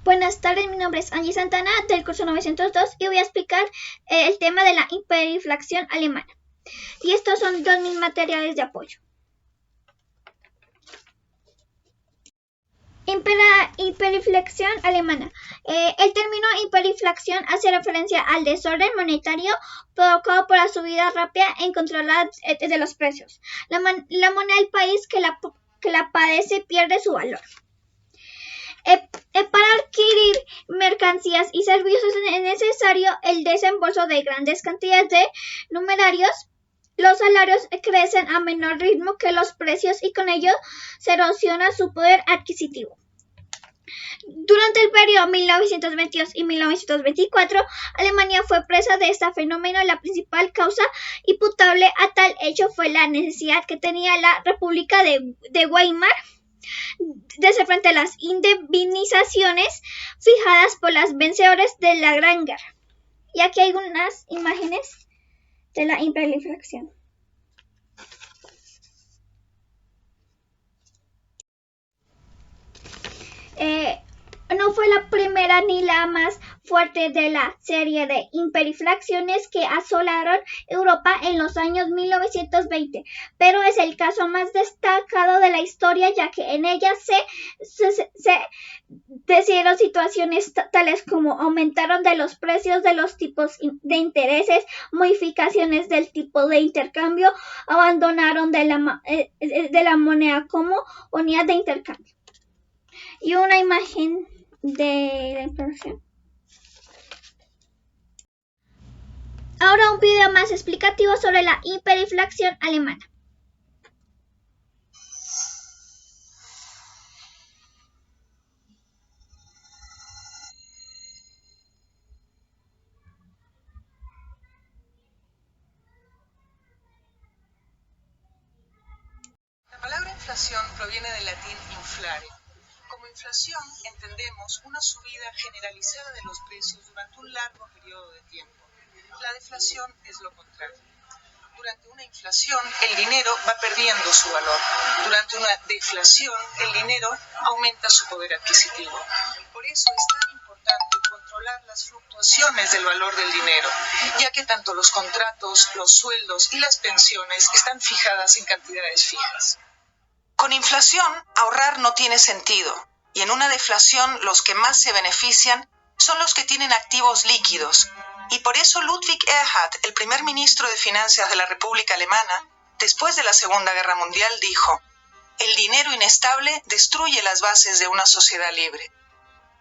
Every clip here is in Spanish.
Buenas tardes, mi nombre es Angie Santana del curso 902 y voy a explicar el tema de la hiperinflación alemana. Y estos son todos mis materiales de apoyo. Hiperinflación alemana. El término hiperinflación hace referencia al desorden monetario provocado por la subida rápida e incontrolada de los precios. La moneda del país que la padece pierde su valor. Para adquirir mercancías y servicios es necesario el desembolso de grandes cantidades de numerarios. Los salarios crecen a menor ritmo que los precios y con ello se erosiona su poder adquisitivo. Durante el periodo 1922 y 1924, Alemania fue presa de este fenómeno. La principal causa imputable a tal hecho fue la necesidad que tenía la República de Weimar de hacer frente a las indemnizaciones fijadas por los vencedores de la Gran Guerra. Y aquí hay unas imágenes de la hiperinflación. No fue la primera ni la más fuerte de la serie de hiperinflaciones que asolaron Europa en los años 1920, pero es el caso más destacado de la historia, ya que en ella se decidieron situaciones tales como aumentaron de los precios de los tipos de intereses, modificaciones del tipo de intercambio, abandonaron de la moneda como unidad de intercambio. Y una imagen de la inflación. Ahora un video más explicativo sobre la hiperinflación alemana. La palabra inflación proviene del latín inflare. Como inflación entendemos una subida generalizada de los precios durante un largo periodo de tiempo. La deflación es lo contrario. Durante una inflación, el dinero va perdiendo su valor. Durante una deflación, el dinero aumenta su poder adquisitivo. Por eso es tan importante controlar las fluctuaciones del valor del dinero, ya que tanto los contratos, los sueldos y las pensiones están fijadas en cantidades fijas. Con inflación, ahorrar no tiene sentido, y en una deflación los que más se benefician son los que tienen activos líquidos, y por eso Ludwig Erhard, el primer ministro de Finanzas de la República Alemana, después de la Segunda Guerra Mundial, dijo: «El dinero inestable destruye las bases de una sociedad libre».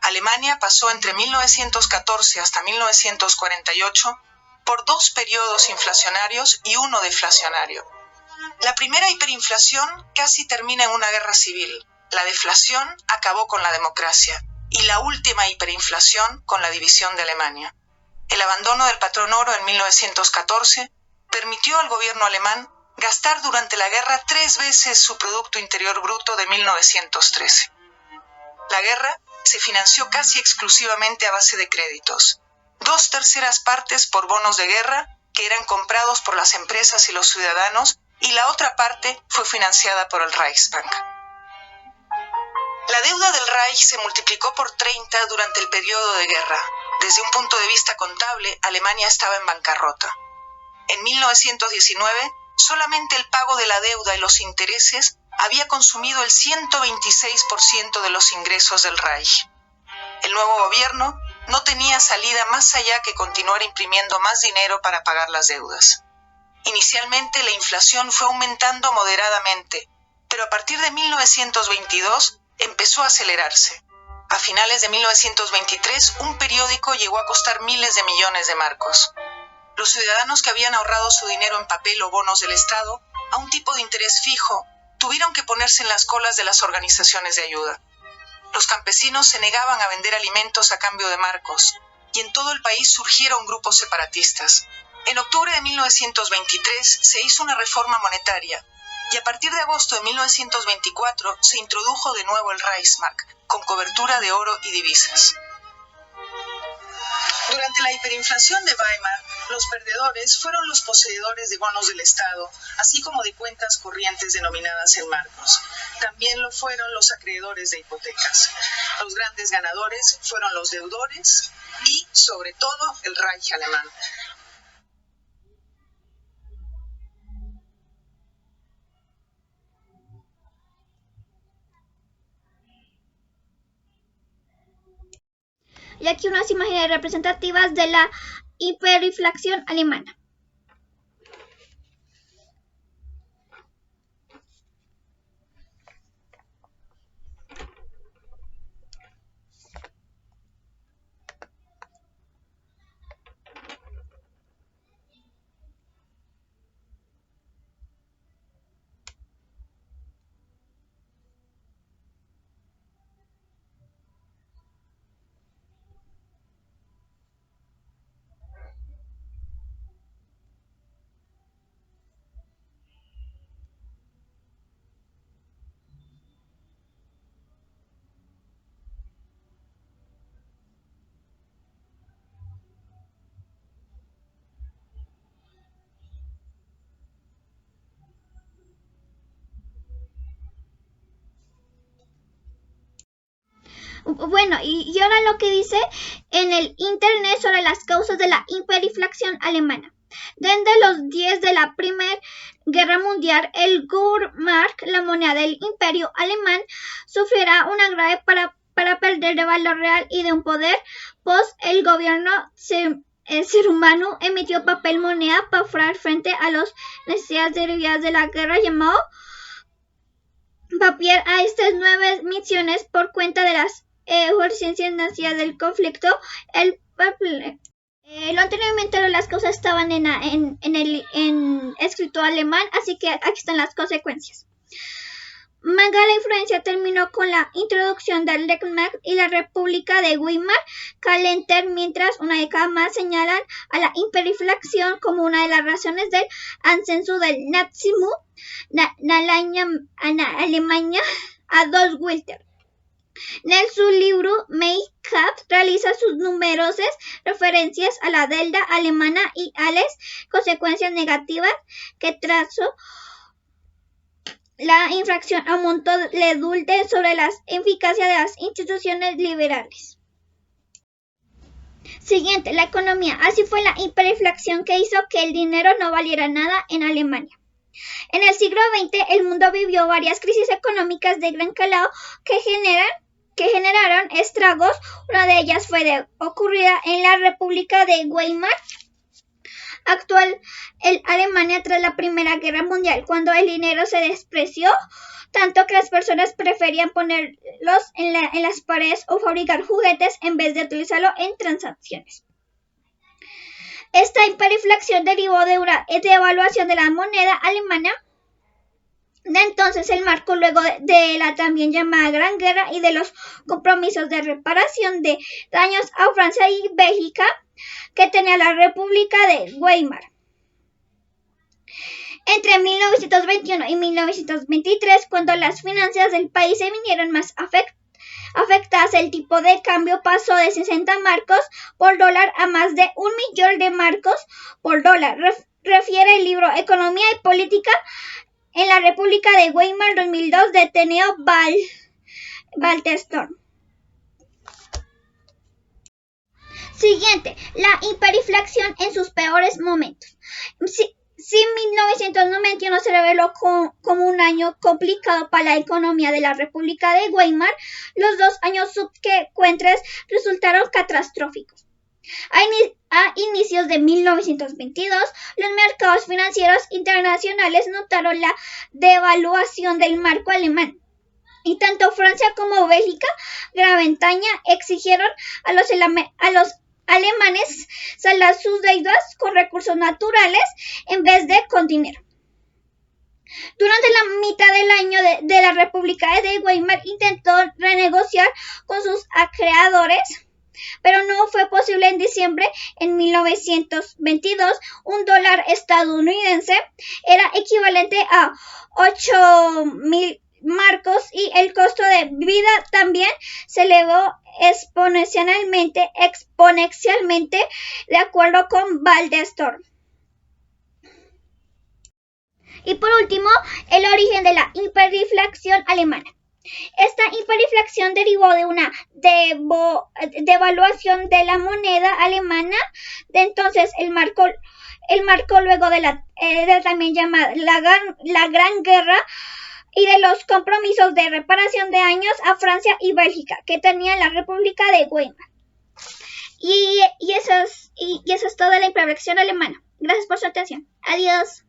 Alemania pasó entre 1914 hasta 1948 por 2 periodos inflacionarios y 1 deflacionario. La primera hiperinflación casi termina en una guerra civil, la deflación acabó con la democracia y la última hiperinflación con la división de Alemania. El abandono del patrón oro en 1914 permitió al gobierno alemán gastar durante la guerra 3 veces su Producto Interior Bruto de 1913. La guerra se financió casi exclusivamente a base de créditos, 2/3 partes por bonos de guerra que eran comprados por las empresas y los ciudadanos, y la otra parte fue financiada por el Reichsbank. La deuda del Reich se multiplicó por 30 durante el periodo de guerra. Desde un punto de vista contable, Alemania estaba en bancarrota. En 1919, solamente el pago de la deuda y los intereses había consumido el 126% de los ingresos del Reich. El nuevo gobierno no tenía salida más allá que continuar imprimiendo más dinero para pagar las deudas. Inicialmente la inflación fue aumentando moderadamente, pero a partir de 1922 empezó a acelerarse. A finales de 1923, un periódico llegó a costar miles de millones de marcos. Los ciudadanos que habían ahorrado su dinero en papel o bonos del Estado a un tipo de interés fijo tuvieron que ponerse en las colas de las organizaciones de ayuda. Los campesinos se negaban a vender alimentos a cambio de marcos, y en todo el país surgieron grupos separatistas. En octubre de 1923 se hizo una reforma monetaria, y a partir de agosto de 1924 se introdujo de nuevo el Reichsmark, con cobertura de oro y divisas. Durante la hiperinflación de Weimar, los perdedores fueron los poseedores de bonos del Estado, así como de cuentas corrientes denominadas en marcos. También lo fueron los acreedores de hipotecas. Los grandes ganadores fueron los deudores y, sobre todo, el Reich alemán. Y aquí unas imágenes representativas de la hiperinflación alemana. Bueno, y ahora lo que dice en el internet sobre las causas de la hiperinflación alemana. Desde los 10 de la Primera Guerra Mundial, el Gurmark, la moneda del Imperio Alemán, sufrirá una grave para perder de valor real y de un poder, pues el gobierno ser humano emitió papel moneda para hacer frente a las necesidades derivadas de la guerra, llamado papier. A estas nuevas misiones por cuenta de las urgencias nacidas del conflicto, lo anteriormente las cosas estaban en escrito alemán, así que aquí están las consecuencias. Manga la influencia terminó con la introducción del Reichsmark y la República de Weimar Kalender, mientras una década más señalan a la hiperinflación como una de las razones del ascenso del nazismo en Alemania. Adolf Hitler, en su libro Mein Kampf, realiza sus numerosas referencias a la deuda alemana y a las consecuencias negativas que trajo la inflación, a un montón de dudas sobre la eficacia de las instituciones liberales. Siguiente, la economía. Así fue la hiperinflación que hizo que el dinero no valiera nada en Alemania. En el siglo XX, el mundo vivió varias crisis económicas de gran calado que generaron estragos. Una de ellas fue ocurrida en la República de Weimar, actual Alemania, tras la Primera Guerra Mundial, cuando el dinero se despreció tanto que las personas preferían ponerlos en las paredes o fabricar juguetes en vez de utilizarlo en transacciones. Esta hiperinflación derivó de una devaluación de la moneda alemana. De entonces el marco, luego de la también llamada Gran Guerra y de los compromisos de reparación de daños a Francia y Bélgica que tenía la República de Weimar. Entre 1921 y 1923, cuando las finanzas del país se vinieron más afectadas, el tipo de cambio pasó de 60 marcos por dólar a más de 1 millón de marcos por dólar, refiere el libro Economía y Política en la República de Weimar 2002 de Teneo Baltestorm. Siguiente, la hiperinflación en sus peores momentos. Si 1991 se reveló como un año complicado para la economía de la República de Weimar, los 2 años subsecuentes resultaron catastróficos. A inicios de 1922, los mercados financieros internacionales notaron la devaluación del marco alemán, y tanto Francia como Bélgica, Gran Bretaña, exigieron a los alemanes saldar sus deudas con recursos naturales en vez de con dinero. Durante la mitad del año de la República de Weimar intentó renegociar con sus acreedores, pero no fue posible. En diciembre de 1922, un dólar estadounidense era equivalente a 8.000 marcos y el costo de vida también se elevó exponencialmente, de acuerdo con Baltestorm. Y por último, el origen de la hiperinflación alemana. Esta hiperinflación derivó de una devaluación de la moneda alemana. De entonces el marco luego de la también llamada la Gran Guerra y de los compromisos de reparación de daños a Francia y Bélgica que tenía la República de Weimar. Y eso es todo de la hiperinflación alemana. Gracias por su atención. Adiós.